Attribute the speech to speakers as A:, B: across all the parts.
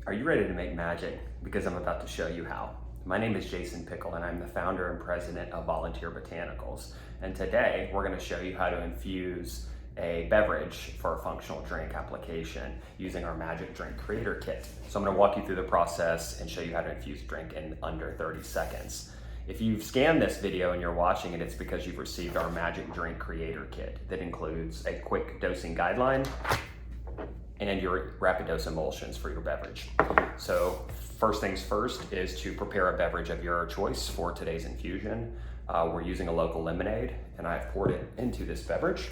A: Are you ready to make magic? Because I'm about to show you how. My name is Jason Pickle and I'm the founder and president of Volunteer Botanicals. And today we're going to show you how to infuse a beverage for a functional drink application using our Magic Drink Creator Kit. So I'm going to walk you through the process and show you how to infuse a drink in under 30 seconds. If you've scanned this video and you're watching it, it's because you've received our Magic Drink Creator Kit that includes a quick dosing guideline and your Rapidose emulsions for your beverage. So first things first is to prepare a beverage of your choice for today's infusion. We're using a local lemonade and I've poured it into this beverage.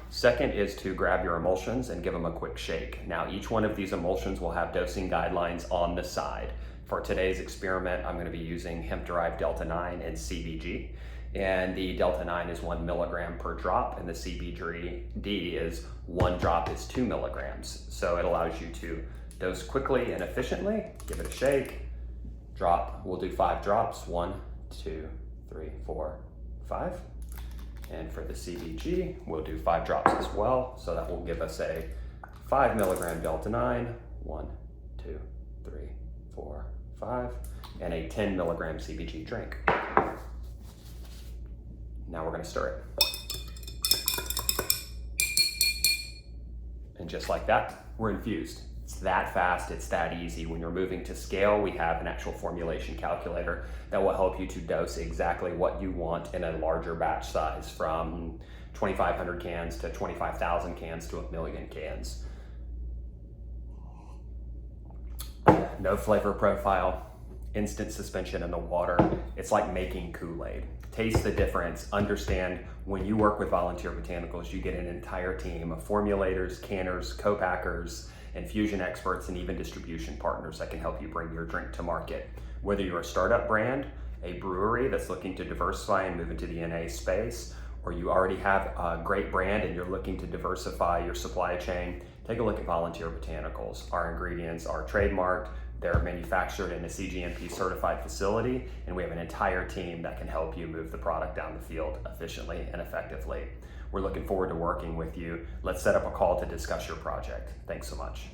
A: Second is to grab your emulsions and give them a quick shake. Now each one of these emulsions will have dosing guidelines on the side. For today's experiment, I'm going to be using hemp-derived Delta-9 and CBG. And the Delta-9 is 1 milligram per drop, and the CBD is 1 drop is 2 milligrams. So it allows you to dose quickly and efficiently. Give it a shake, drop. We'll do 5 drops, 1, 2, 3, 4, 5. And for the CBG, we'll do 5 drops as well. So that will give us a 5 milligram Delta-9, 1, 2, 3, 4, 5, and a 10 milligram CBG drink. Now we're going to stir it. And just like that, we're infused. It's that fast, it's that easy. When you're moving to scale, we have an actual formulation calculator that will help you to dose exactly what you want in a larger batch size, from 2,500 cans to 25,000 cans to 1,000,000 cans. No flavor profile, instant suspension in the water. It's like making Kool-Aid. Taste the difference. Understand, when you work with Volunteer Botanicals, you get an entire team of formulators, canners, co-packers, infusion experts, and even distribution partners that can help you bring your drink to market. Whether you're a startup brand, a brewery that's looking to diversify and move into the NA space, or you already have a great brand and you're looking to diversify your supply chain, take a look at Volunteer Botanicals. Our ingredients are trademarked. They're manufactured in a CGMP certified facility, and we have an entire team that can help you move the product down the field efficiently and effectively. We're looking forward to working with you. Let's set up a call to discuss your project. Thanks so much.